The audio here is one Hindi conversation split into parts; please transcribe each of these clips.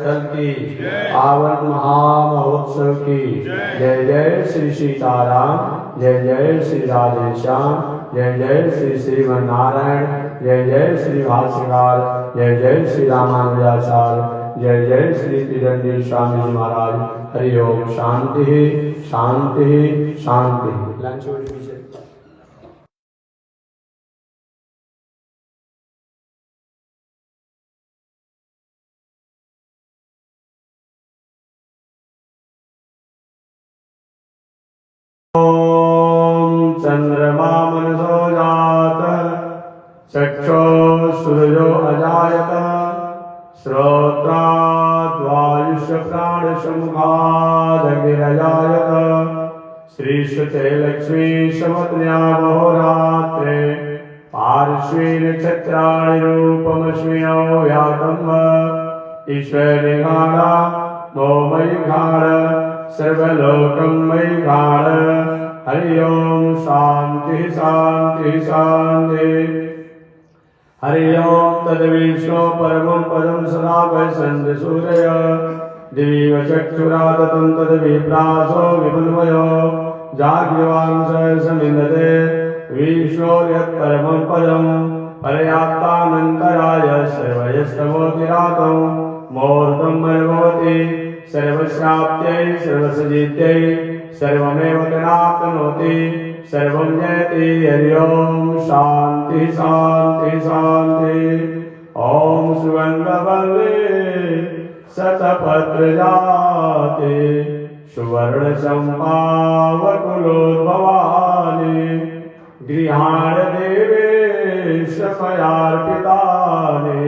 स्थल की, पावन महामहोत्सव की। जय जय श्री सीताराम, जय जय श्री राधेश्याम, जय जय श्री श्रीमन्नारायण, जय जय श्री भाष्यकार, जय जय श्री रामानुजाचार्य, जय जय श्री त्रिदंडी स्वामी जी महाराज। हरि ओम। शांति शांति शांति। ओम चंद्रमा मनसो जात, चक्षो सूर्यो अजायत, श्रोत्राद्वायुष्य प्राणसमुखादग्निरजायत, श्रीश्रुते लक्ष्मी समत्र्या महोरात्रे, पार्श्वे नक्षत्राणि रूपमश्विनो व्यातम्, ईश्वरी घाड़ा मोमयि घाड़, सर्वलोकं मयि घाड़। हरि ओम। शांति शांति शांति। हरि ओम। तद्विष्णु परमं पदं सदा वैसन्ति सूरय, दिवि चक्षुरादतं तद्विप्रासो विमन्वयो, जाग्रवांश समिन्दते विष्णोर्यत्परमं पदं, परयाप्तानन्तराय सर्वयस्तमोतिरातं, मूर्तं मर्भवति सर्वस्याप्त्यै सर्वसजित्यै, सर्वमेव तनाप्नोति सर्वं जयति। हरि ओम। शांति शांति शांति। ओम सुगंधवल्ले शतपत्रजाते, सुवर्णचम्पावकुलोद्भवानि, गृहाण देवेश मयार्पितानि,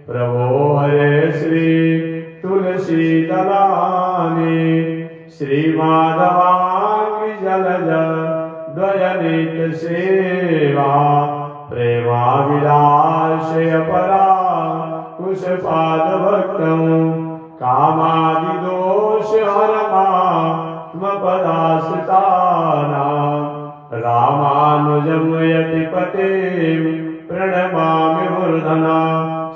प्रभो हरे श्री तुलसी दलानि, श्रीमाधवांघ्रि जलज द्वयनित सेवा, प्रेमाविलासय परा कुशपाद भक्तं, कामादिदोषहरमात्मपदाश्रितानां, रामानुजं यतिपतिं प्रणमामि मूर्धना।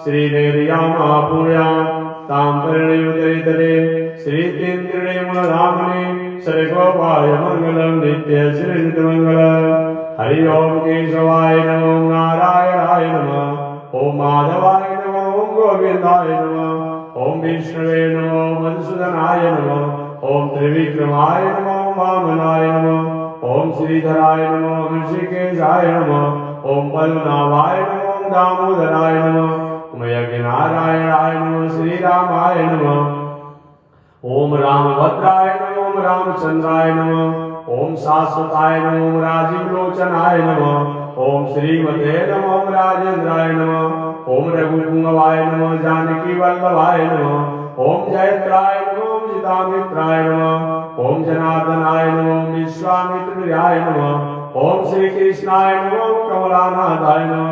श्रीनिर्यामापुर्यां तां परिणयुतरितरे, श्रीतीन्द्रिणीमूलधामनि, सर्वगोपाय मङ्गलं नित्य श्रीनित्यमङ्गलम्। हरि ओम केशवाय नमो, नारायणाय नमः, ओम माधवाय नमः, ओम गोविन्दाय नमः, ओम विष्णवे नमो, मधुसूदनाय नमः, ओम त्रिविक्रमाय नमः, वामनाय नमः, ओम श्रीधराय नमः, ऋषिकेशाय नमः, ओम पद्मनाभाय नमः, ओम दामोदराय नमः, ओम यज्ञनारायणाय नमः, श्रीरामाय नमः, ओम रामभद्राय नमः, ओम रामचंद्राय नमः, ओम शाश्वताय नमः, ओम राजीवलोचनाय नमः, ओम श्रीमते नमः, ओम राजेंद्राय नमः, ओम रघुपुंगवाय नमः, जानकी वल्लभाय नमः, ओम जयत्राय नमः, ओम जितामित्राय नमः, ओम जनार्दनाय नमः, ओम विश्वामित्रप्रियाय नमः, ओम श्री कृष्णाय नमः, ओम कमलानाथाय नमः,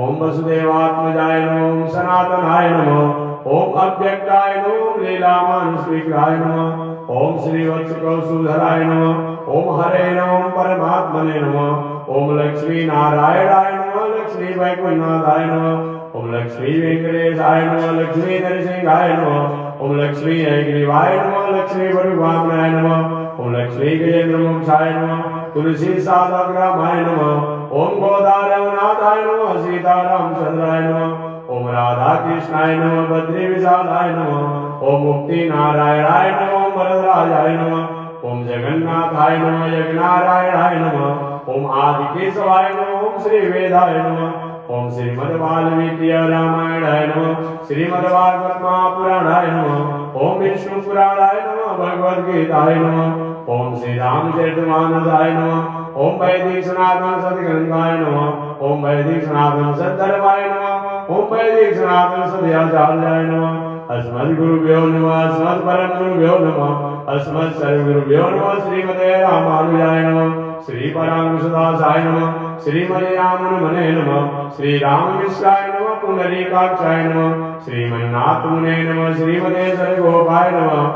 ओम वसुदेवात्मजाय नमः, ओम सनातनाय नमः, ओम अव्यक्ताय नमः, ओम लीलामानुषविग्रहाय नमः, ओम श्रीवत्सकौसुधराय नमः, ओम हरे नमः, परमात्मने नमः, ओम लक्ष्मी नारायणाय नमः, लक्ष्मी वैकुंठनाथाय नमः, ओम लक्ष्मी वेंकटेशाय नमः, लक्ष्मी नरसिंहाय नमः, ओम लक्ष्मी हयग्रीवाय नमः, लक्ष्मी वरुवामनाय नमः, ओम लक्ष्मी गजेंद्रमोक्षाय नमः, तुलसी साधकरामाय नमः, ओम गोदारवनाथाय नमः, सीतारामचंद्राय नमः, ओम राधा कृष्णाय नमः, बद्री विशालाय नमः, ओम मुक्ति नारायणाय नमः, ओम वरदराजाय नमः, ओम जगन्नाथाय नमः, यज्ञनारायणाय नमः, ओम आदिकेशवाय नमः, ओम श्री वेदाय नमः, ओम श्रीमद्वाल्मीकि रामायणाय नमः, श्रीमद्भागवत महापुराणाय नमः, ओम विष्णु पुराणाय नमः, भगवद गीताय नमः, ओम श्री रामचरितमानसाय नमः, ओम वैदिक सनातन सद्ग्रंथाय नमः, ओम वैदिक सनातन सद्धर्माय नमः, ओम वैदिक सनातन सद्याचार्याय नमः, अस्मद्गुरुभ्यो नमः, अस्मत्परमगुरुभ्यो नमः, अस्मत्सर्वगुरुभ्यो नमः, श्रीमते रामानुजाय नमः, श्री परांकुशदासाय नमः, श्रीमते रामनुमने नमः, श्री रामकृष्णाय नमः, पुंडरीकाक्षाय नमः, श्रीमन्नाथमुने नमः, श्रीमते सर्वगोपाय नमः,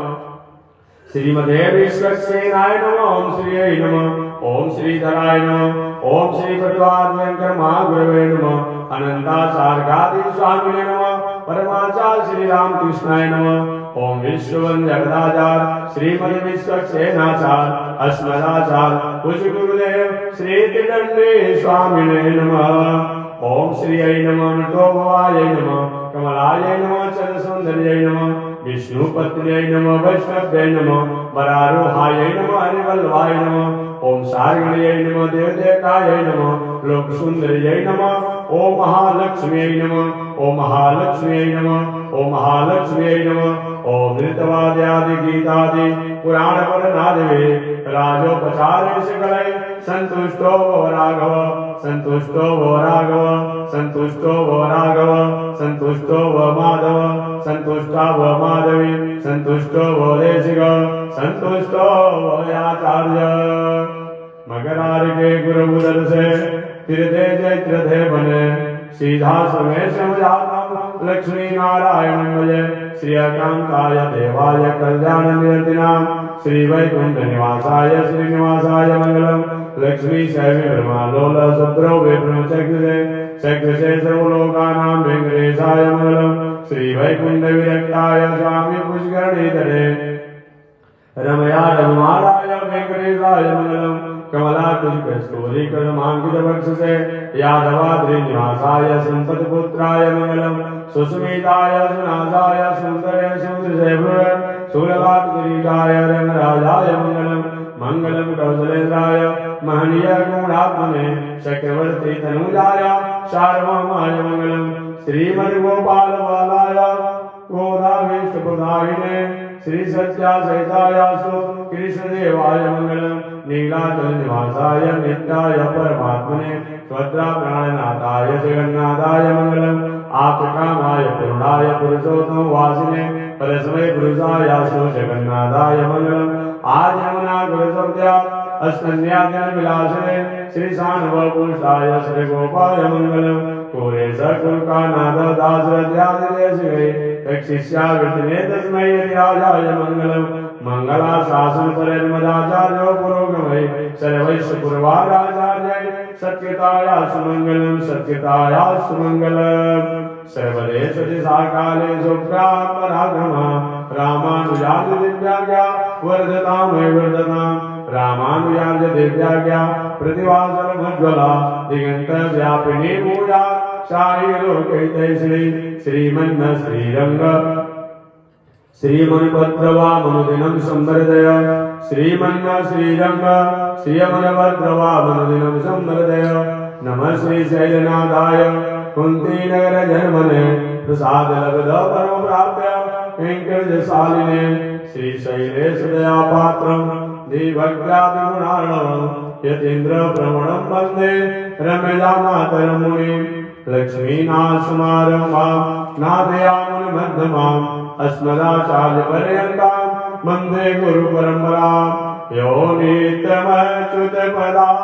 श्रीमते विश्वक्सेनाय नमः, ओम श्रीयै नमः, ओम श्रीधराय नमः, ओम श्री पटवाद्यंकर महागुरवे नमः, अनंताचार्यादि स्वामिने नमः, परमाचार्य श्री रामकृष्णाय नमः। ओम विश्ववंद्य जगदाचार्य श्रीमद विश्वक्सेनाचार्य अस्मदाचार्य पूज्य गुरुदेव श्री त्रिदंडी स्वामिने नमः। ओम श्री ऐ नमः नटो भवाय नमः कमलाय नमः चंद्रसुंदर्यै नमः विष्णुपत्न्यै नमः वैष्णव्यै नमः वरारोहाय नमः हरिवल्लभाय नमः। ओम सारगण्यै नमः देवदेवताय नमः लोकसुंदर्यै नमः। ओम महालक्ष्म्यै नमः ओम महालक्ष्म्यै नमः ओम महालक्ष्म्यै नमः। ओम नृत्यवाद्यादि गीतादि पुराण वर्णनादिवे राजोपचारे सकलै संतुष्टो भव राघव संतुष्टो भव राघव संतुष्टो भव राघव संतुष्टो भव माधव संतुष्टा भव माधवी संतुष्टो भव देशिक संतुष्टो भव आचार्य। मकरार के गुरु उदर से तीर्थे चैत्रथे बने सीधा समय समझाता लक्ष्मी नारायण भजे श्रीकांताय देवाय कल्याण निरतिनाम श्री वैकुंठ निवासाय श्रीनिवासाय मंगलम। लक्ष्मी शैवी ब्रह्मालोल सुद्रो विष्णुचक्षुषे चक्षुषे सर्वलोकानां वेंकटेशाय मंगलम। श्री वैकुंठ विरक्ताय स्वामी पुष्करणीतरे रमया रमालाय वेंकटेशाय मंगलम। कमला कस्तूरी कदमांकित वक्षसे यादवाद्रि निवासाय संपत्पुत्राय मंगलम। सुस्मिताय सुनासाय सुंदरे सुंदरे शूलवात्किरीटाय रंगराजाय मंगलम। मंगलम कौशलेन्द्राय महनीय गुणात्मने चक्रवर्ती तनुजाय सार्वभौमाय मंगलम। श्रीमद्गोपाल बालाय गोदाभीष्टप्रदायिने श्री सत्या सहितायासु कृष्णदेवाय मंगलम। नीलाचल निवासाय नित्याय परमात्मने स्वद्रा प्राणनाथाय जगन्नाथाय मंगलम। आपकामाय पूर्णाय पुरुषोत्तम वासिने परस्मै पुरुषायासु जगन्नाथाय मंगलम। आज यमुना गुरुसंध्या अस्तन्याजन विलासने श्री सानव पुरुषाय श्री गोपाय मंगलम। पूरे सकुलका नाथ दास हृदयादिदेशिके शिष्यावृतिने तस्मै यतिराजाय मंगलम। मंगला शासन परमदाचार्यो पुरोगमय सर्वैश्व पूर्वाचार्य सत्यताया सुमंगलम सत्यताया सुमंगलम। सर्वदेश दिशाकाले शुभ्रापरागमा रामानुजार्य दिव्याज्ञा वर्धताम वर्धताम रामानुजार्य दिव्याज्ञा प्रतिभासरमज्ज्वला दिगंत व्यापिनी भूया सारी लोकैते श्री श्रीमन्न श्रीरंग श्रीमन्भद्रवामनुदिनं संवर्धय श्रीमन्न श्रीरंग श्रीमन्भद्रवामनुदिनं संवर्धय। नमः श्री शैलनाथाय कुंतीनगर जन्मने प्रसाद लब्ध परम प्राप्य वेंकटशालिने श्री शैलेश दया पात्रं दिव्यादिगुणार्णवं यतीन्द्र प्रवणं वन्दे रम्यजा मातरं मुनिं। लक्ष्मीनाथ समारंभां नाथयामुनिमध्यमाम् अस्मदाचार्यपर्यन्तां वन्दे गुरुपरम्परां। यो नित्यमच्युतपदां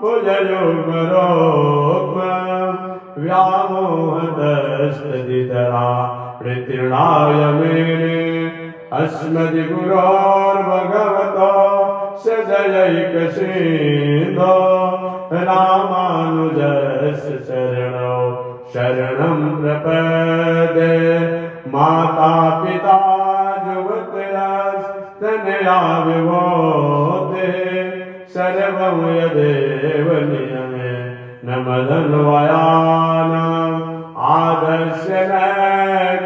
भुजयुग्मरुग्मं व्यामोहतस्तदितरा मृत्युर्नाय मेने अस्मद्गुरोर्भगवतो सदयैकसिन्धो रामानुजस्य चरणौ शरणं प्रपद्ये। माता पिता जुवतयस्तनया विभूते सर्वं यदेव नियमे न मदन्वयानाम् आदर्श न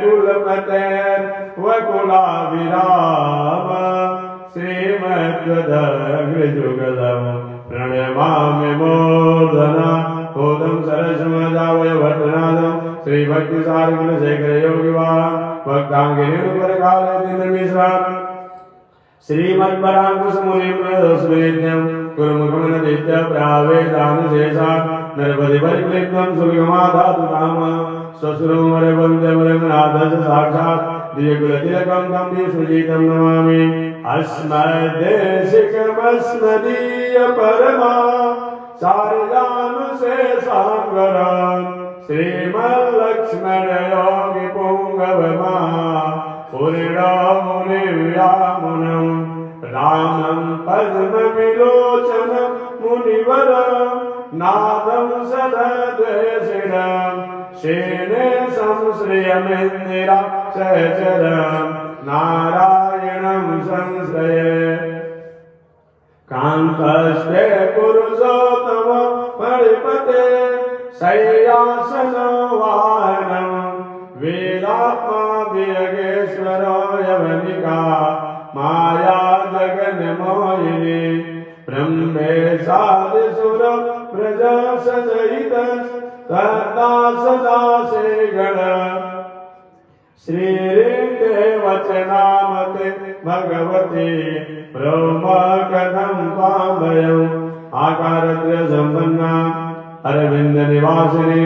कुलपतेर्वकुलाभिराम श्रीमद्गदग्रजुगलं प्रणमामि मूर्धना। भूतं सरस्वती भट्टनाथं श्री भक्ति सारगुणशेखर योगिवान् भक्तांगिरिवरकालेन्द्र मिश्रान् श्रीमन्पराङ्कुश मुनिं प्रदोषमेत्यं कुरुमुखमनदित्य प्रावेदानुशेषान् नरपति परिक्लिप्तं सुविगमाधातु काम स्वसुरं वरवन्द्यमरमनाथस्य साक्षात् दिव्यकुलतिलकं तं विष्णुजितं नमामि। अस्मद्देशिकमस्मदीयपरमा शारदानुशेषाङ्गरम् श्रीमल्लक्ष्मणयोगिपुङ्गवमा पुरीडामुनिव्यामुनं रामं पद्मविलोचनं मुनिवरं नादं सदद्वेषिणं शेने संश्रयमिन्दिरा सहचरम् नारायणं संश्रये कान्तस्ते पुरुषोत्तम परिपते शय्यासनो वाहनम् वेदात्मा वियगेश्वरो यवनिका माया जगन्मोहिनी ब्रह्मेशादिसुर प्रजा सदयित तदा सदा से गण श्रीरेते वचनामते भगवते ब्रह्म कथं पावयम् आकारत्र सम्पन्ना अरविंद निवासिनी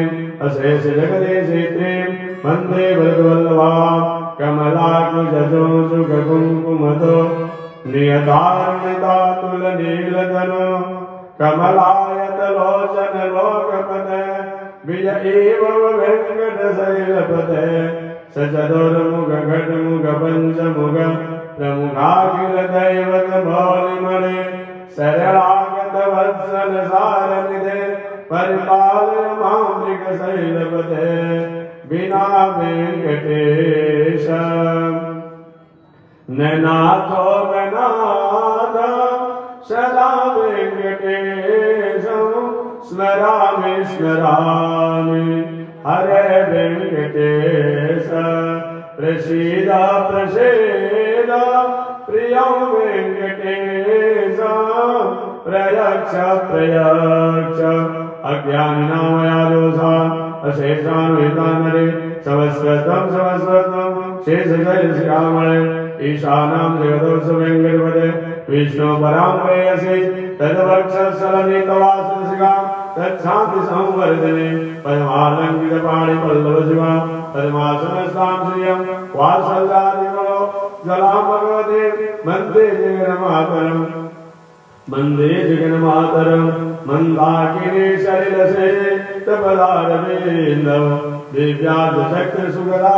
अशेष जगदीशित्रीं वन्दे वरदवल्लभा कमलाकुशजो सुखकुङ्कुमतो नियतारुणितातुलनीलतनो कमलायतलोचन लोकपते विजय एव वेङ्कटशैलपते सचतुर्मुख खड्मुख पञ्चमुख प्रमुखाखिल दैवत मौलिमणे सरलागत वत्सल सारनिधे परिपालय मामृगशैलपते विना वेङ्कटेश न नाथो न नाथ सदा वेङ्कटेशं स्मरामि स्मरामि हरे वेङ्कटेश प्रसीद प्रसीद प्रियं वेङ्कटेश प्रयच्छ प्रयच्छ अज्ञानिनामया दोषान् अशेषान् वेदान्नरे समस्वतं समस्वतं शेषशैलशिखामणे ईशानां जगदोष वेङ्कटपते विष्णु परां प्रेयसि तद्वक्षस्थलनितवासशिखां तच्छान्ति संवर्धिनी पद्मालङ्कृतपाणिपल्लवशिवां पद्मासनस्तां श्रियं वात्सल्यादिमनो जलां भगवते वन्दे जगन्मातरम् वन्दे जगन्मातरम् मन्दाकिनी सलिलसे तपदारविन्दं दिव्याद्यचक्रसुगदा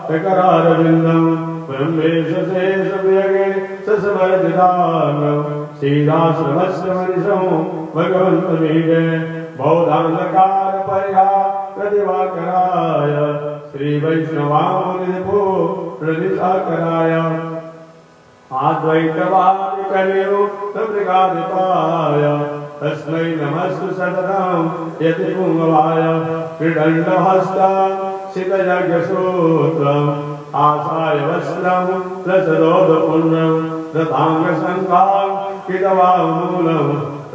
शकरारविन्दं ब्रह्मेश शेषव्यगे सस्मरजिताङ्गं श्रीदाश्रमश्रमनिशं भगवन्तमीडे बौधान्धकारपरिहारदिवाकराय श्रीवैष्णवामुनिपूर्णनिशाकराय आद्वैतवादिकलियुक्तमृगाधिपाय तस्मै नमस्तु सततं यतिपुङ्गवाय त्रिदण्डहस्तं सितयज्ञसूत्रम् आसाय वस्त्रं प्रसरोदपुण्यं रथाङ्गसङ्घां कृतवामूलं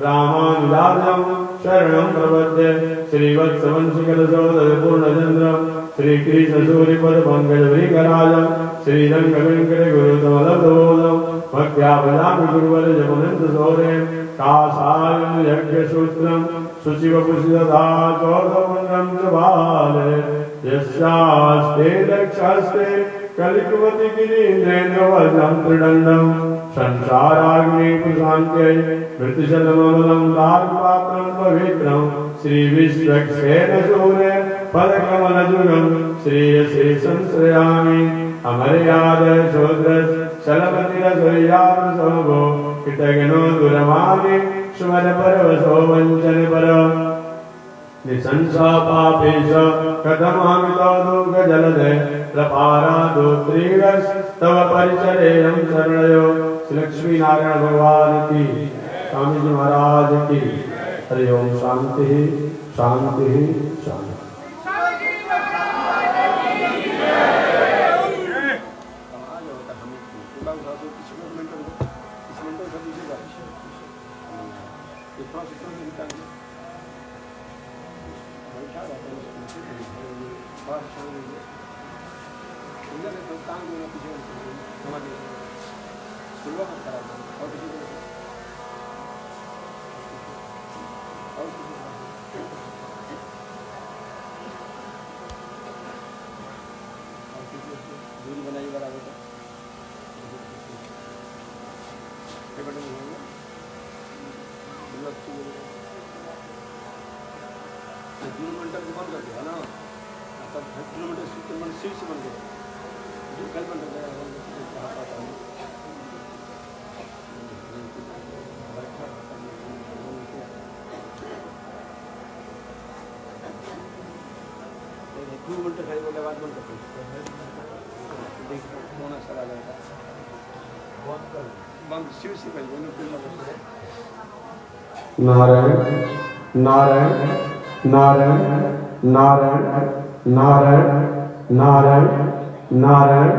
रामानुजातं शरणं प्रपद्ये श्रीवत्सवंशिकलसोदरपूर्णचन्द्रं श्रीकृष्णसूरिपदपङ्कजवैकराजं श्रीरङ्गवेङ्कटगुरुतमलप्रबोधं भक्त्या भजामि गुरुवरजमुनन्दसौरे कासायं यज्ञसूत्रं शुचिवपुषिदधा चोदपुण्यं च बाले यस्यास्ते दक्षास्ते कलिकुवति गिरीन्द्रेन्द्रवज्रं त्रिदण्डं संसाराग्निपुशान्त्यै मृत्युजलममलं दारुपात्रं पवित्रं श्रीविश्वक्सेनसूरे पदकमलजुगं श्रेयसे संश्रयामि अमर्यादशूद्रशलपतिरसुर्यामसोभो कृतघ्नो दुरमामि स्मरपरवशो वञ्चनपरम् निशंसा पापेश कथमामितो दुर्गजलधे प्रपारादोत्रीरस्तव परिचरेयं शरणयो श्री लक्ष्मी नारायण भगवान की स्वामी जी महाराज की हरि ओम शांति शांति शांति। दूरी बनाइए बराबर किलोमीटर बंद कर दिया ना, तब किलोमीटर सीट से बन गया कल बन गया। नारायण नारायण नारायण नारायण नारायण नारायण नारायण नारायण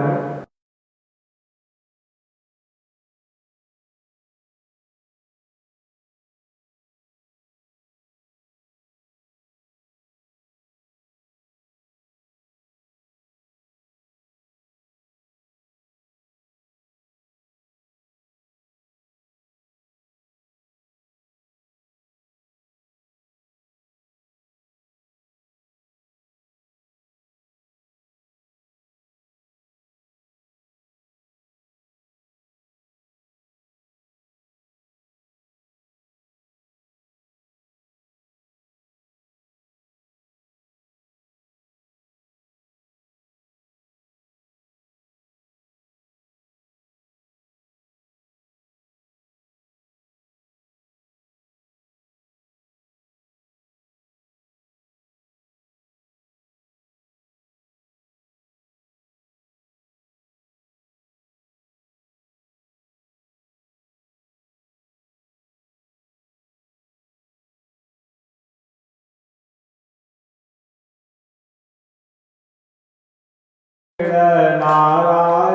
नारायण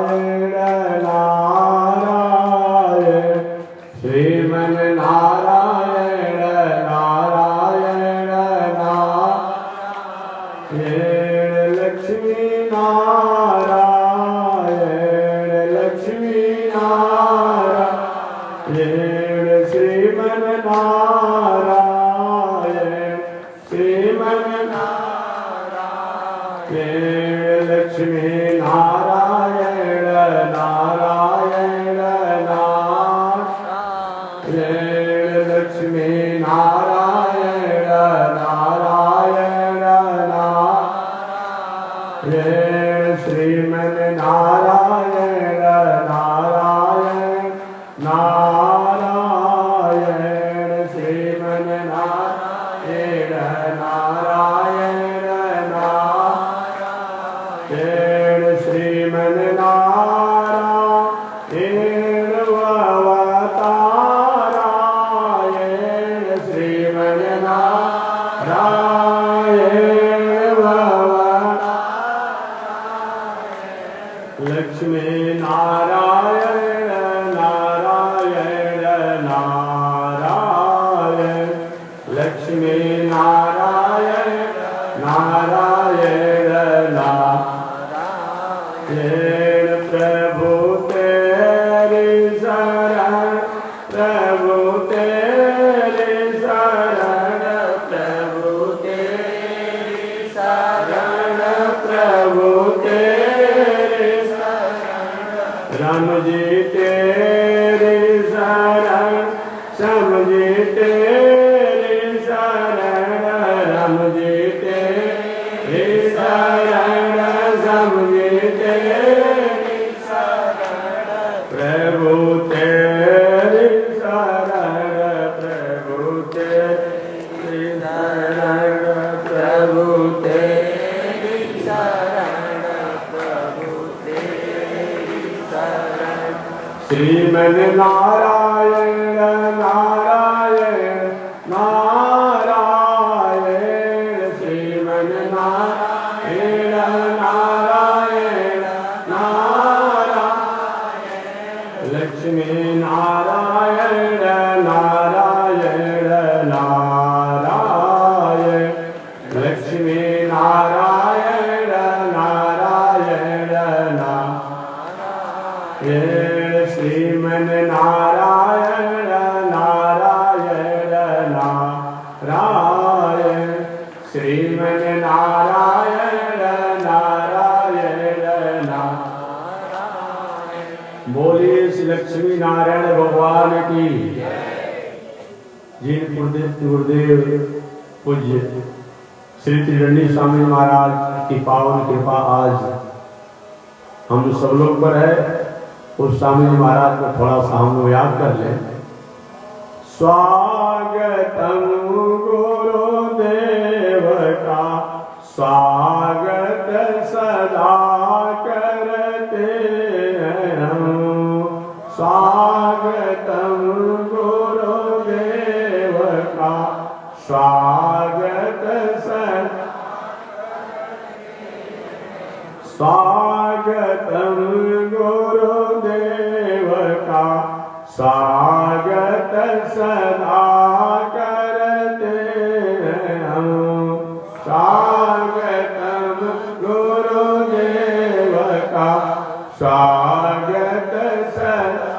श्रीमन नारायण नारायण नारायण लक्ष्मी नारायण लक्ष्मी नारायण श्रीमन नारायण श्रीमन नारायण लक्ष्मी नारायण नारायण नारायण लक्ष्मी नारायण नारायण नारायण श्रीमन नारायण नारायण नारायण श्रीमन नारायण नारायण नारायण श्रीमन नारायण अवतारायण श्रीमन नारायण लक्ष्मी नारायण नारायण नारायण लक्ष्मी नारायण नारायण नारायण प्रभु तेरी शरण प्रभु तेरी शरण प्रभु तेरी शरण प्रभु तेरी राम जी तेरी शरण श्याम जी तेरी शरण राम जी तेरी शरण श्याम जी तेरी शरण प्रभु तेरी शरण प्रभु तेरी शरण प्रभु तेरी शरण प्रभु तेरी शरण श्रीमन नारायण नारायण नारायण श्रीमन नारायण नारायण नारायण लक्ष्मी नारायण नारायण नारायण लक्ष्मी नारायण नारायण नारायण श्रीमन नारायण नारायण नारायण श्रीमन नारायण नारायण नारायण बोलिए श्री लक्ष्मी नारायण भगवान की जिन गुरुदेव पूज्य श्री त्रिदंडी स्वामी महाराज की पावन कृपा आज हम सब लोग पर है। उस स्वामी जी महाराज को थोड़ा सा हम याद कर लें। स्वागतम गुरुदेव का स्वागत सदा करते हैं हम। स्वागतम गुरुदेव का स्वागत स्वागतम गुरुदेव का स्वागत सदा करते हैं हम। स्वागतम गुरुदेव का स्वागत सदा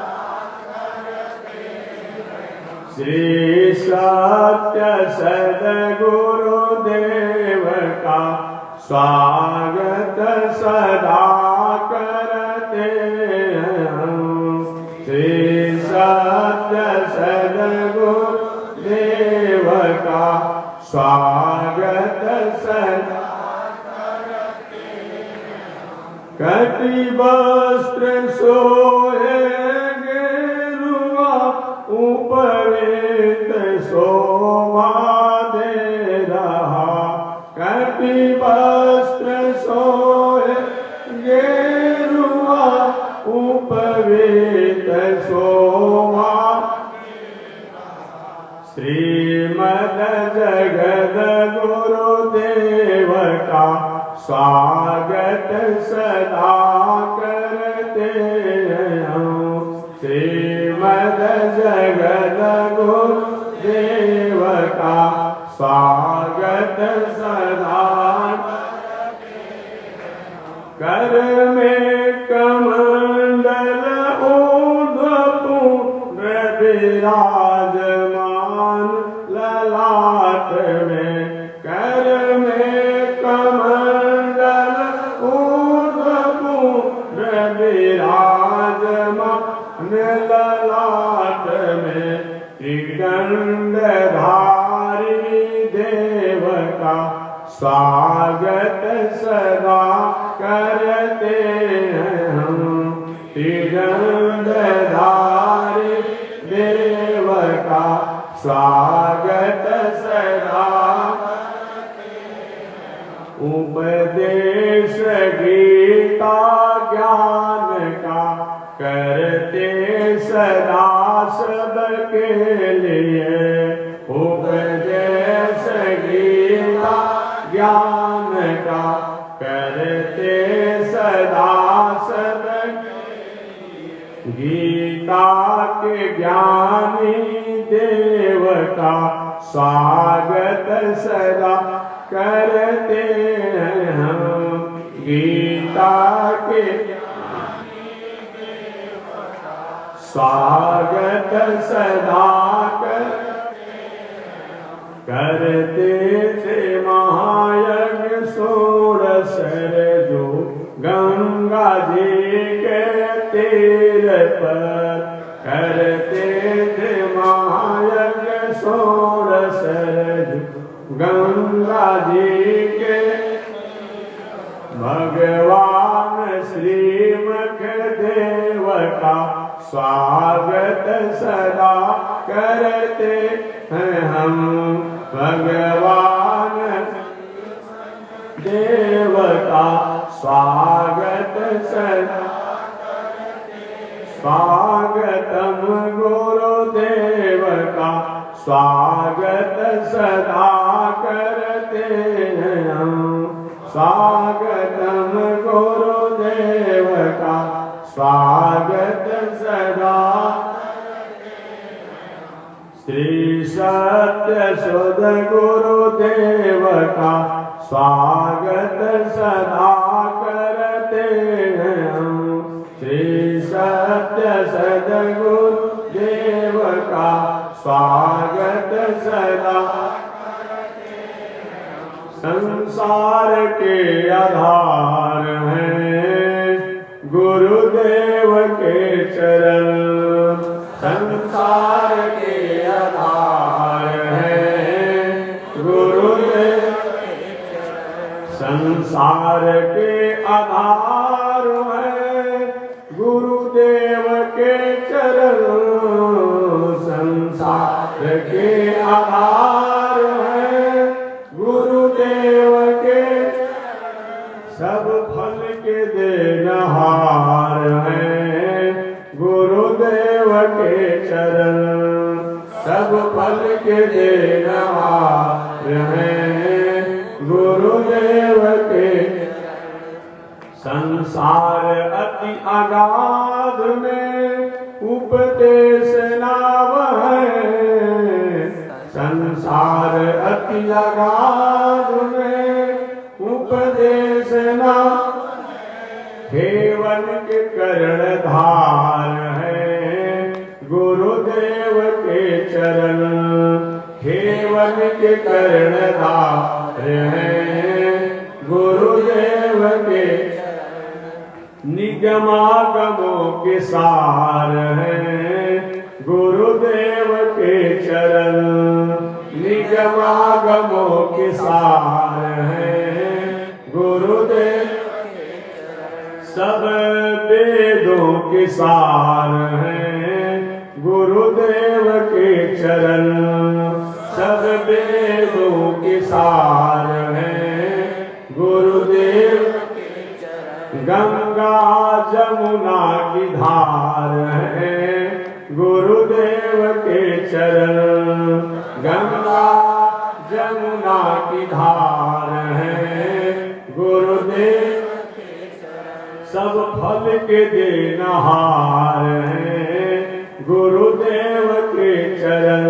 श्री सत्य सद्गुरुदेव का स्वागत सदा करते हैं हम। श्री सत्य सद्गुरुदेव का स्वागत सदा कटि वस्त्र सोए गेरुआ उपवेत शोभा दे रहा। कटि वस्त्र सोए गेरुआ उपवेत शोभा श्रीमद जगद गुरुदेव का स्वागत सदा करते हैं हम। श्रीमद जगद गुरुदेव का स्वागत सदा कर में कमंडल ऊर्ध्वपुंड विराजमान ललाट में। कर में कमंडल ऊर्ध्वपुंड विराजमान ललाट में। त्रिदंडधारी देव का स्वागत सदा करते हैं हम। त्रिदंडधारी देव का स्वागत सदा उपदेश गीता ज्ञान का करते सदा सबके लिए। उपदेश गीता ज्ञान का करते सदा सबके गीता के ज्ञानी देव का स्वागत सदा करते हैं हम। गीता के स्वागत सदा करते थे महायज्ञ षोडश जो गंगा जी के तीर पर। करते थे महायज्ञ षोडश गंगा जी के भगवान श्रीमुख देव का स्वागत सदा करते हैं हम। भगवान देव का स्वागत सदा स्वागतम गुरुदेव का स्वागत सदा करते हैं हम। स्वागतम गुरुदेव का स्वागत सदा श्री सत्य सुध गुरुदेव का स्वागत सदा करते हैं हम। श्री सत्य सद्गुरुदेव का स्वागत सदा संसार के आधार हैं गुरुदेव के चरण। संसार के आधार हैं गुरुदेव संसार के आधार हैं गुरुदेव के चरण। संसार के आधार हैं गुरुदेव के चरण सब फल के देनहार हैं गुरुदेव के। संसार अति अगाध में उपदेश नाव है, संसार अति अगाध में उपदेश नाव। हेवन के कर्णधार है गुरुदेव के चरण, हेवन के कर्णधार है गुरुदेव के। निगमागमों के सार हैं गुरुदेव के चरण, निगमागमों के सार हैं गुरुदेव। सब वेदों के सार हैं गुरुदेव के चरण, सब वेदों के सार हैं गुरुदेव। गंगा जमुना की धार है गुरुदेव के चरण, गंगा जमुना की धार है गुरुदेव। सब फल के देनहार हैं गुरुदेव के चरण,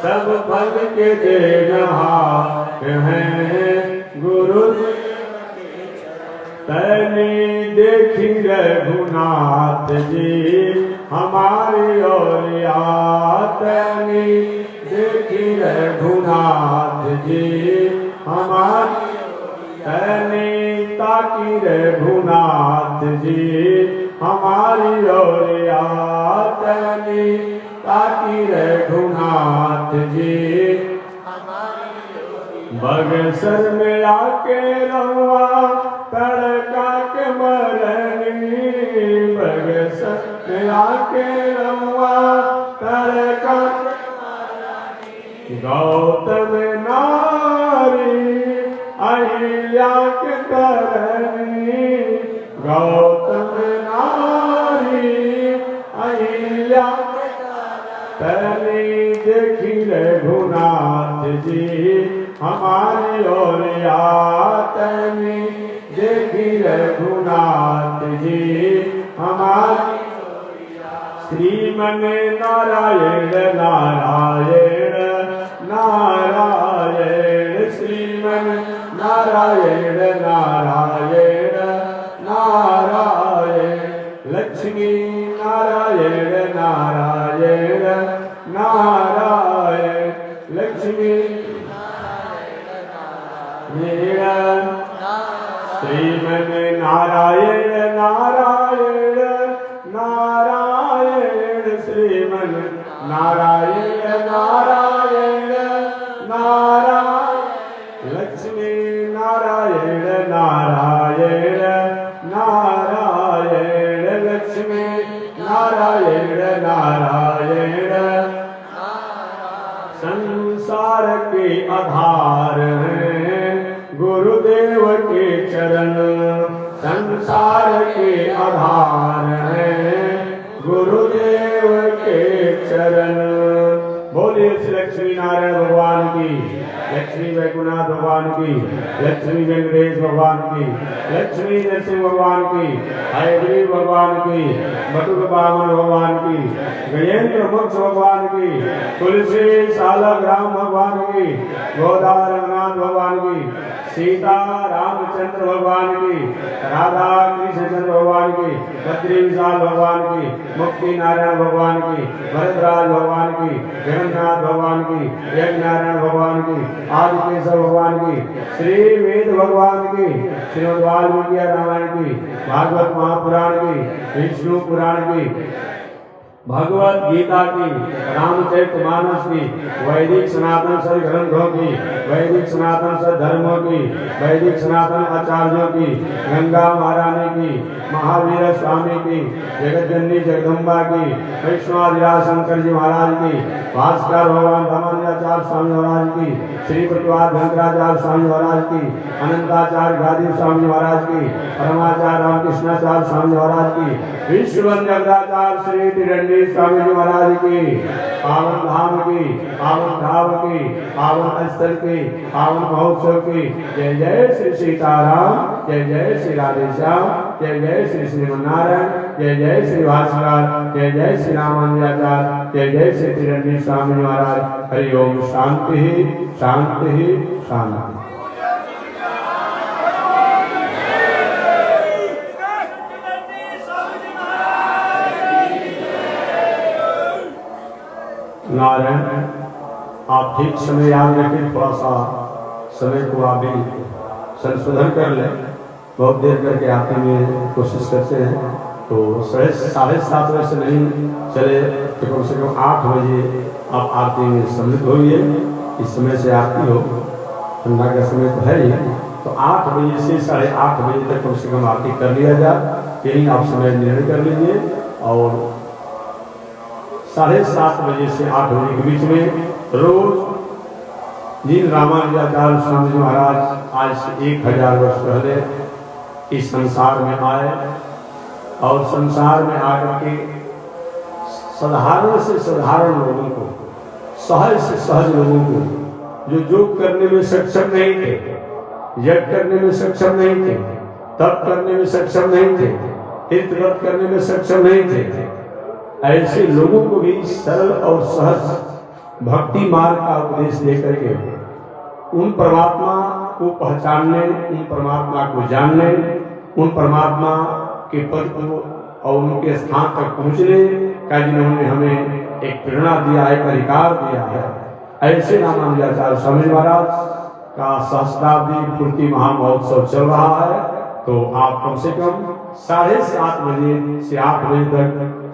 सब फल के देनहार हैं गुरुदेव। तैनी देखी रघुनाथ जी हमारी ओरिया, तैनी देखी रघुनाथ जी हमारी। तैनी ताकी रघुनाथ जी हमारी ओरिया, तैनी ताकी रघुनाथ जी हमारी। बगसर में आके रहुआ तड़का के मरनी, बगसर में आके रहुआ तड़का के। गौतम नारी अहिल्या के तरनी, गौतम नारी अहिल्या के तरनी। देखी रघुनाथ जी हमारी ओरिया, तैनी देखी रघुनाथ जी हमारी। श्रीमन नारायण नारायण नारायण, श्रीमन नारायण नारायण नारायण। लक्ष्मी नारायण नारायण नारायण, लक्ष्मी नारायण। श्रीमन नारायण नारायण नारायण, श्रीमन नारायण नारायण नारायण। लक्ष्मी नारायण नारायण नारायण, लक्ष्मी नारायण नारायण। संसार के आधार हैं गुरुदेव के चरण, संसार के आधार हैं गुरुदेव के चरण। बोलिए श्री लक्ष्मी नारायण भगवान की, लक्ष्मी वैकुंठ भगवान की, लक्ष्मी वेंकटेश भगवान की, लक्ष्मी नरसिंह भगवान की, हयग्रीव भगवान की, बटुक बामन भगवान की, गजेंद्र मोक्ष भगवान की, तुलसी सालग्राम भगवान की, गोदा रंगनाथ भगवान की, सीता रामचंद्र भगवान की, राधा कृष्ण भगवान की, बद्री विशाल भगवान की, मुक्ति नारायण भगवान की, भरतराज भगवान की, जगन्नाथ भगवान की, यज्ञनारायण भगवान की, आदिकेशव भगवान की, श्री वेद भगवान की, श्रीमद् वाल्मीकि रामायण की, भागवत महापुराण की, विष्णु पुराण की, भगवत गीता की, रामचरितमानस की, वैदिक सनातन सद ग्रंथों की, वैदिक सनातन सद धर्मों की, वैदिक सनातन आचार्यों की, गंगा महारानी की, महावीर स्वामी की, जगतजननी जगदम्बा की, वैष्णवादिराज शंकर जी महाराज की, भास्कर भगवान धर्माचार्य स्वामी महाराज की, श्री प्रतिवाद शंकराचार्य स्वामी महाराज की, अनंताचार्य गादी स्वामी महाराज की, परमाचार्य रामकृष्णाचार्य स्वामी महाराज की, विश्व जगदाचार्य श्री चिरंजीव स्वामी जी महाराज की, पावन धाम की, पावन धाम की, पावन स्थल की, पावन महोत्सव की। जय जय श्री सीताराम, जय जय श्री राधेश्याम, जय जय श्री श्रीमन्नारायण, जय जय श्री भास्कर, जय जय श्री रामानुजाचार्य, जय जय श्री चिरंजीव स्वामी महाराज। हरि ओम। शांति ही शांति ही शांति। नारायण, आप ठीक समय याद रखें, थोड़ा सा समय को आप भी संशोधन कर लें। बहुत देर करके आते में कोशिश करते हैं तो 7:30 बजे से नहीं चले तो कम से कम 8 बजे आप आरती में सम्मिलित होइए। इस समय से आरती हो, ठंडा का समय तो है ही, तो 8 बजे से 8:30 बजे तक कम से कम आरती कर लिया जाए। यही आप समय निर्णय कर लीजिए और 7:30 बजे से 8 बजे के बीच में रोज जिन रामानुजाचार्य स्वामी जी महाराज आज से 1000 वर्ष पहले इस संसार में आए और संसार में आकर के साधारण से साधारण लोगों को, सहज से सहज लोगों को, जो योग करने में सक्षम नहीं थे, यज्ञ करने में सक्षम नहीं थे, तप करने में सक्षम नहीं थे, तीर्थ व्रत करने में सक्षम नहीं थे, ऐसे लोगों को भी सरल और सहज भक्ति मार्ग का उपदेश देकर के उन परमात्मा को पहचानने, उन परमात्मा को जानने, उन परमात्मा के पद को और उनके स्थान तक पहुंचने का जिन्होंने हमें एक प्रेरणा दिया, एक अधिकार दिया है। ऐसे रामानुजाचार्य स्वामी महाराज का सहस्राब्दी पूर्ति महामहोत्सव चल रहा है, तो आप कम से कम 7:30 बजे से 8 बजे तक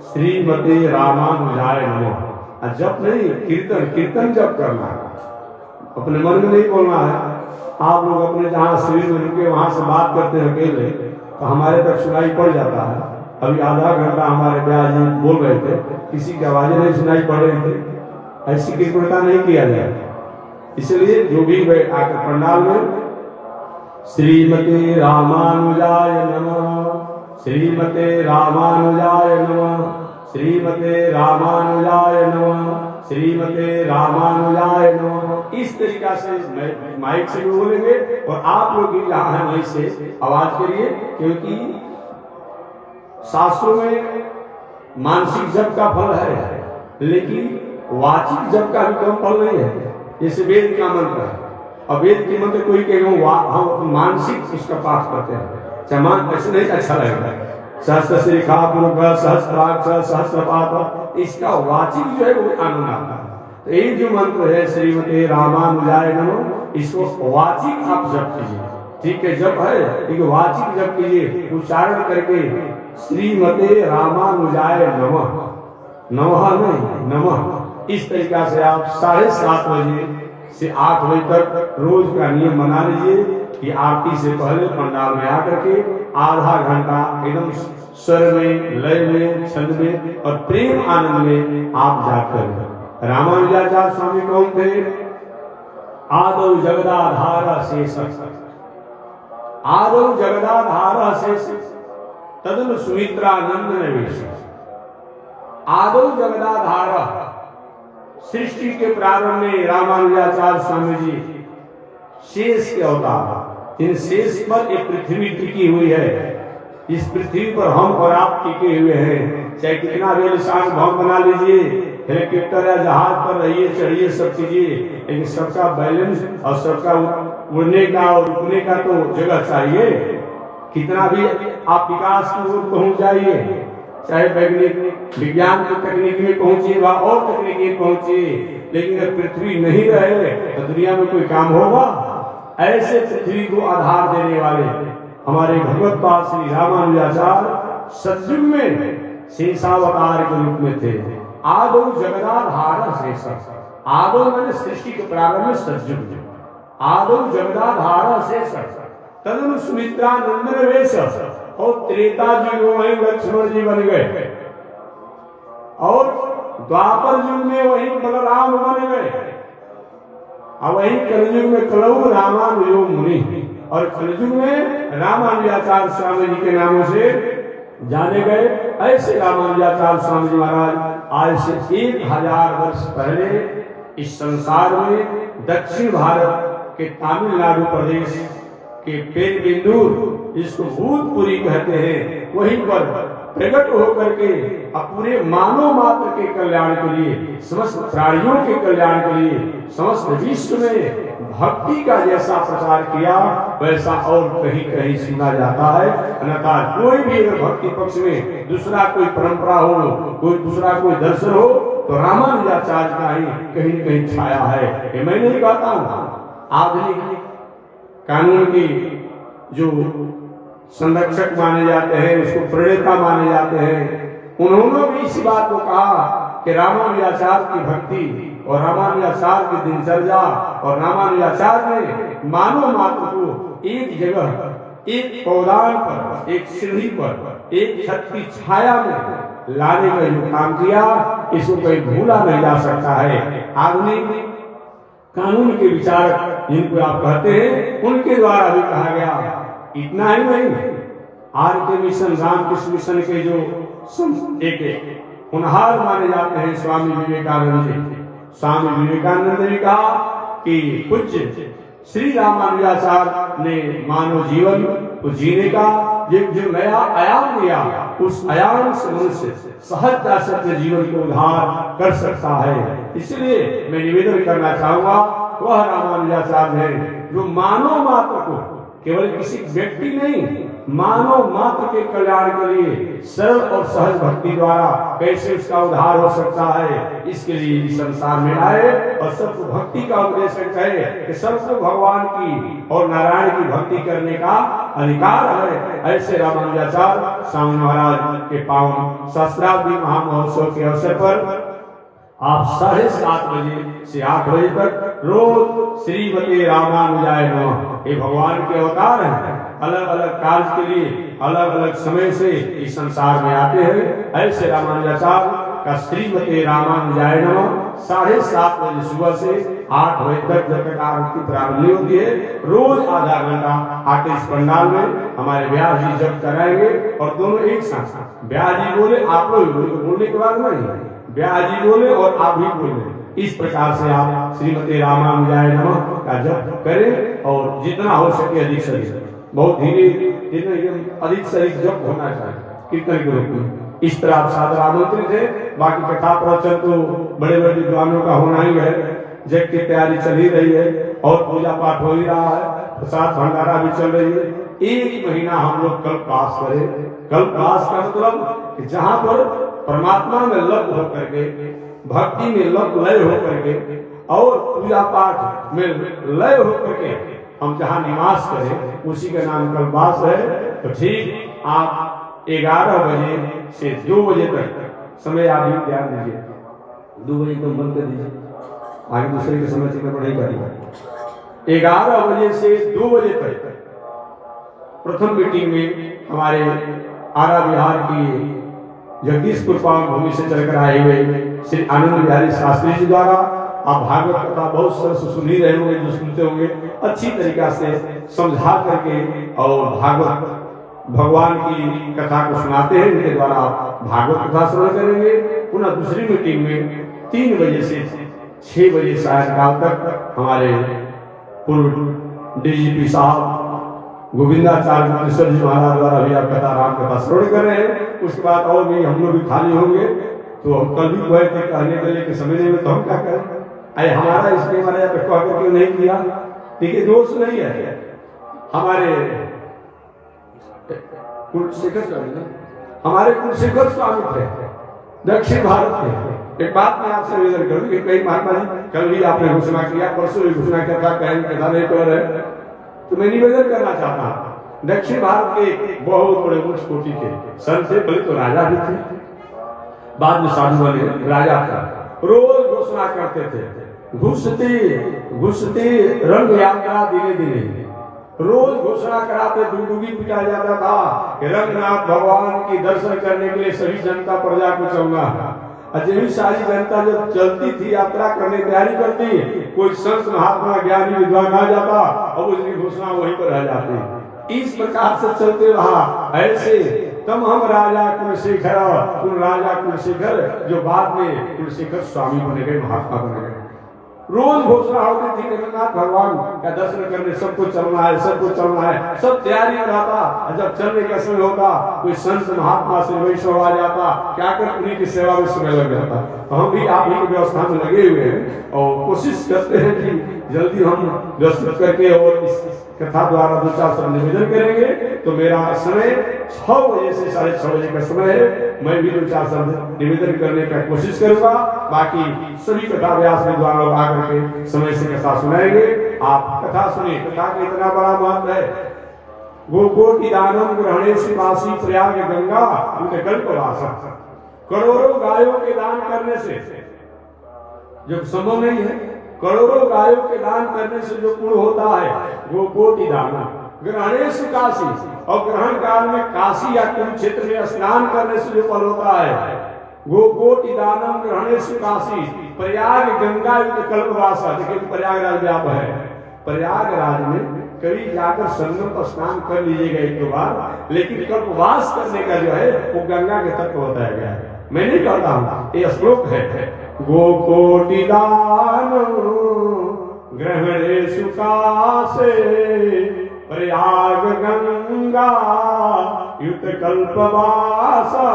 श्रीमते रामानुजाय नमः जप नहीं, कीर्तन जप करना है, अपने मन में नहीं बोलना है। आप लोग अपने जहाँ शरीर में रुके वहां से बात करते हैं अकेले, तो हमारे तक सुनाई पड़ जाता है। अभी आधा घंटा हमारे ब्याह जी बोल रहे थे, किसी की आवाजें नहीं सुनाई पड़ रही थी। ऐसी कृपणता नहीं किया जाए, इसलिए जो भी आकर पंडाल में श्रीमते रामानुजाय नमः, श्रीमते रामानुजाय नमः, श्रीमते रामानुजाय नमः, श्रीमते रामानुजाय नमः, इस तरीका से माइक से भी बोलेंगे और आप लोग भी जहाँ हैं वहीं से आवाज करिए, क्योंकि शास्त्रों में मानसिक जप का फल है, लेकिन वाचिक जप का भी कम फल नहीं है। जैसे वेद का मंत्र है, और वेद के मंत्र कोई कहेगा हम मानसिक उसका पाठ करते हैं, चमान ऐसे नहीं अच्छा लगेगा। सहस्त्र श्रीखा पुरुष सहस्त्राक्ष सहस्त्रपात, इसका वाचिक जो है वो आनंद आता है। तो ये जो मंत्र है श्रीमते रामानुजाय नमः, इसको वाचिक आप जप कीजिए, ठीक है, जप है लेकिन वाचिक जप कीजिए, उच्चारण करके श्रीमते रामानुजाय नमः, नमः नहीं नमः, इस तरीका से आप 7:30 बजे से 8 बजे तक रोज का नियम बना लीजिए कि आरती से पहले पंडाल में आकर के आधा घंटा एकदम स्वर में, लय में, छंद में और प्रेम आनंद में आप जाप करें। रामानुजाचार्य स्वामी कौन थे? आदौ जगदाधार शेष, आदौ जगदाधार शेष तदनु सुमित्रानंद निवेश। आदौ जगदाधार, सृष्टि के प्रारंभ में रामानुजाचार्य स्वामी जी शेष के अवतार। इन शेष पर एक पृथ्वी टिकी हुई है, इस पृथ्वी पर हम और आप टिके हुए हैं। चाहे कितना भी आलिशान भवन बना लीजिए, हेलीकॉप्टर या जहाज पर रहिए, चढ़िए, सब कीजिए, लेकिन सबका बैलेंस और सबका उड़ने का और रुकने का तो जगह चाहिए। कितना भी आप विकास की ओर पहुंच जाइए, चाहे वैज्ञानिक विज्ञान की तकनीक में पहुंचिए व और तकनीकी पहुंचिए, लेकिन अगर पृथ्वी नहीं रहे तो दुनिया में कोई काम होगा? ऐसे पृथ्वी को आधार देने वाले हमारे भगवत पाद श्री रामानुजाचार्य सतयुग में शेषावतार के रूप में थे। आदौ जगदाधार शेष, आदौ मैंने सृष्टि के प्रारंभ में सतयुग, आदौ जगदाधार शेष तदनु सुमित्रानंद निवेश, और त्रेता युग में वही लक्ष्मण जी बन गए और द्वापर युग में वही बलराम बन गए और वही कलयुग में कलऊ रामानुजो मुनि, और कलयुग में रामानुजाचार्य स्वामी जी के नामों से जाने गए। ऐसे रामानुजाचार्य स्वामी जी महाराज आज से 1000 वर्ष पहले इस संसार में दक्षिण भारत के तमिलनाडु प्रदेश के पेरुंबदूर, जिसको भूतपुरी कहते हैं, वहीं पर प्रकट होकर के पूरे मानव मात्र के कल्याण के लिए, समस्त प्राणियों के कल्याण के लिए, समस्त विश्व में भक्ति का जैसा प्रचार किया वैसा और कहीं कहीं सुना जाता है। अन्यथा कोई भी अगर भक्ति पक्ष में दूसरा कोई परंपरा हो, कोई दूसरा कोई दर्शन हो, तो रामानुजाचार्य का ही कहीं न कहीं छाया है। ये मैं नहीं कहता हूँ। आधुनिक कानून की जो संरक्षक माने जाते हैं, उसको प्रणेता माने जाते हैं, उन्होंने भी इसी बात को कहा कि रामानुजाचार्य की भक्ति और रामानुजाचार्य की दिनचर्या और रामानुजाचार्य ने मानव मात्र को एक जगह, एक पौधान पर, एक सीढ़ी पर, एक छत की छाया में लाने का जो काम किया, इसको कोई भूला नहीं जा सकता है। आधुनिक कानून के विचारक जिनको आप कहते हैं, उनके द्वारा भी कहा गया। इतना ही नहीं, आर के मिशन, रामकृष्ण मिशन के जो एक होनहार माने जाते हैं स्वामी विवेकानंद जी, स्वामी विवेकानंद ने कहा कि पूज्य श्री रामानुजाचार्य ने मानव जीवन को जीने का जो नया आयाम दिया, उस आयाम से मनुष्य सहजता से अपने जीवन को उद्धार कर सकता है। इसलिए मैं निवेदन करना चाहूंगा, वह रामानुजाचार्य है जो मानव मात्र को, केवल किसी व्यक्ति नहीं, मानव मात्र के कल्याण के लिए सरल और सहज भक्ति द्वारा कैसे उसका उद्धार हो सकता है, इसके लिए इस संसार में आए और सबको भक्ति का उपदेश कहे कि सबको भगवान की और नारायण की भक्ति करने का अधिकार है। ऐसे रामानुजाचार्य स्वामी महाराज के पावन सहस्त्राब्दी महामहोत्सव के अवसर पर आप 7:30 बजे से 8 बजे तक रोज श्रीमती रामानुजाय नमः, ये भगवान के अवतार हैं, अलग अलग कार्य के लिए अलग अलग समय से इस संसार में आते हैं। ऐसे रामानुजाचार्य का श्रीमती रामानुजाय नमः 7:30 बजे सुबह से 8 बजे तक, जब तक आरती प्रारंभ नहीं होती है, रोज आधा घंटा आके इस पंडाल में हमारे व्यास जी जब कराएंगे और दोनों एक साथ, व्यास जी बोले आप लोग बोलने के बाद नहीं, व्यास जी बोले और आप भी बोले, इस प्रकार से आप श्रीमती रामानुजाय नमः का जप करें और जितना हो सके अधिक से अधिक, बहुत धीरे अधिक से अधिक जप होना चाहिए कीर्तन के रूप में। इस तरह आप सादर आमंत्रित है। बाकी कथा प्रवचन तो बड़े बड़े विद्वानों का होना ही है, जग की तैयारी चल ही रही है और पूजा पाठ हो ही रहा है, प्रसाद भंडारा भी चल रही है। 1 महीना हम लोग कल्पवास करें। कल्पवास का मतलब जहाँ पर परमात्मा में लग होकर के, भक्ति में लय होकर के और पूजा पाठ में लय होकर के हम जहाँ निवास करें, उसी का नाम कल्पवास है। तो ठीक आप 11 बजे से 2 बजे तक समय आप भी ध्यान दीजिए, 2 बजे तो बंद कर दीजिए, आगे दूसरे के समय से नहीं करिए। 11 बजे से 2 बजे तक प्रथम मीटिंग में हमारे आरा बिहार की जगदीशपुर पावन भूमि से चलकर आए हुए श्री आनंद बिहारी शास्त्री जी द्वारा आप भागवत कथा बहुत सरस सुन ही रहे होंगे, जो सुनते होंगे अच्छी तरीका से समझा करके और भागवत भगवान की कथा को सुनाते हैं, उनके द्वारा आप भागवत कथा श्रवण करेंगे। पुनः दूसरी मीटिंग में 3 बजे से 6 बजे सायंकाल तक हमारे पूर्व डीजीपी साहब गोविंदाचार्य जी महाराज द्वारा भी आप कथा राम कथा श्रवण कर रहे हैं। उसके बाद और भी हम लोग भी खाली होंगे, तो हम कल भी गए थे कहने के लिए कि समझने में तो हम क्या करें, अरे हमारा इसलिए हमारे यहाँ कह करके नहीं किया, देखिए दोष नहीं है। हमारे कुलशेखर स्वामी, हमारे कुलशेखर स्वामी थे दक्षिण भारत के। एक बात मैं आपसे निवेदन करूँ कि कई महात्मा जी कल भी आपने घोषणा किया, परसों भी घोषणा किया था, कहें कथा नहीं कर रहे, तो मैं निवेदन करना चाहता हूँ, दक्षिण भारत के बहुत बड़े उच्च कोटि के संत थे, पहले तो राजा भी थे, बाद में साधु बने, राजा था, रोज घोषणा करते थे, घुसती रंग यात्रा दिने दिने, रोज घोषणा कराते, डुगडुगी पिटाया जाता था कि रंगनाथ भगवान की दर्शन करने के लिए सभी जनता प्रजा को चलना है। अजय सारी जनता जब चलती थी, यात्रा करने की तैयारी करती, कोई संत महात्मा ज्ञानी विद्वान आ जाता और उसकी घोषणा वहीं पर रह जाती। इस प्रकार से चलते रहा। ऐसे तब हम राजा कुलशेखर, उन राजा कुलशेखर जो बाद में कुलशेखर स्वामी बने गए, महात्मा बने गए। रोज घोषणा होती थी जगन्नाथ भगवान का दर्शन करने सबको चलना है, सबको चलना है, सब तैयारी में रहता। जब चलने का समय होता कोई संत महात्मा से वैष्णव आ जाता, क्या कर उन्हीं की सेवा में समय लग जाता। तो हम भी आप ही की व्यवस्था में लगे हुए हैं और कोशिश करते हैं कि जल्दी हम व्यवस्थित करके और इस कथा द्वारा 2-4 शब्द निवेदन करेंगे। तो मेरा समय 6 बजे से 6:30 बजे का समय है। मैं भी 2-4 शब्द निवेदन करने का कोशिश करूंगा। बाकी सभी कथा व्यास विद्वान लोग आकर के समय से कथा सुनाएंगे। आप कथा सुनिए। कथा का इतना बड़ा महत्व है। गोकोटि दानम ग्रहणेषु काशी प्रयाग गंगा कल्पवासा। करोड़ों गायों के दान करने से जब संभव नहीं है, करोड़ों गायों के दान करने से जो पुण्य होता है वो कोटि दान। ग्रहणेषु काशी, और ग्रहण काल में काशी या कुरुक्षेत्र में स्नान करने से जो फल होता है वो कोटि दानम ग्रहणेषु काशी प्रयाग गंगा कल्पवासा। देखिए प्रयागराज में आप है, प्रयागराज में कभी जाकर संगम पर स्नान कर लीजिएगा एक दो बार, लेकिन कल्पवास करने का जो है वो गंगा के तट पर बताया गया है। मैं नहीं कहता हूं, ये श्लोक है। गोकोटि दान ग्रहणेषु कासे प्रयाग गंगा युत कल्पवासा।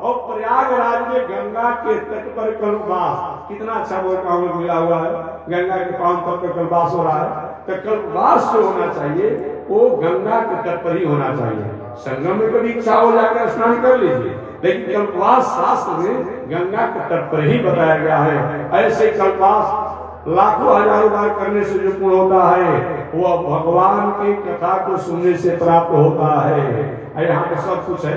और प्रयागराज में गंगा के तट पर कल्पवास, कितना अच्छा मौका हमें मिला हुआ है। गंगा के पावन तट पर कल्पवास हो रहा है। तो कल्पवास जो होना चाहिए वो गंगा के तट पर ही होना चाहिए। संगम में कभी इच्छा हो जाकर स्नान कर लीजिए, लेकिन कल्पवास शास्त्र में गंगा के तट पर ही बताया गया है। ऐसे कल्पवास लाखों हजारों बार करने से जो पुण्य होता है वो भगवान की कथा को सुनने से प्राप्त होता है। यहाँ पे सब कुछ है।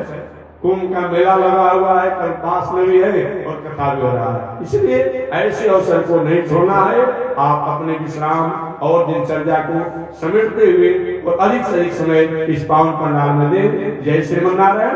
कुंभ का मेला लगा हुआ है, कल्पवास में भी है और कथा भी हो रहा है। इसलिए ऐसे अवसर को नहीं छोड़ना है। आप अपने विश्राम और दिनचर्या को समेटते हुए और अधिक से अधिक समय इस पावन पंडाल में दें। जय श्रीमन नारायण।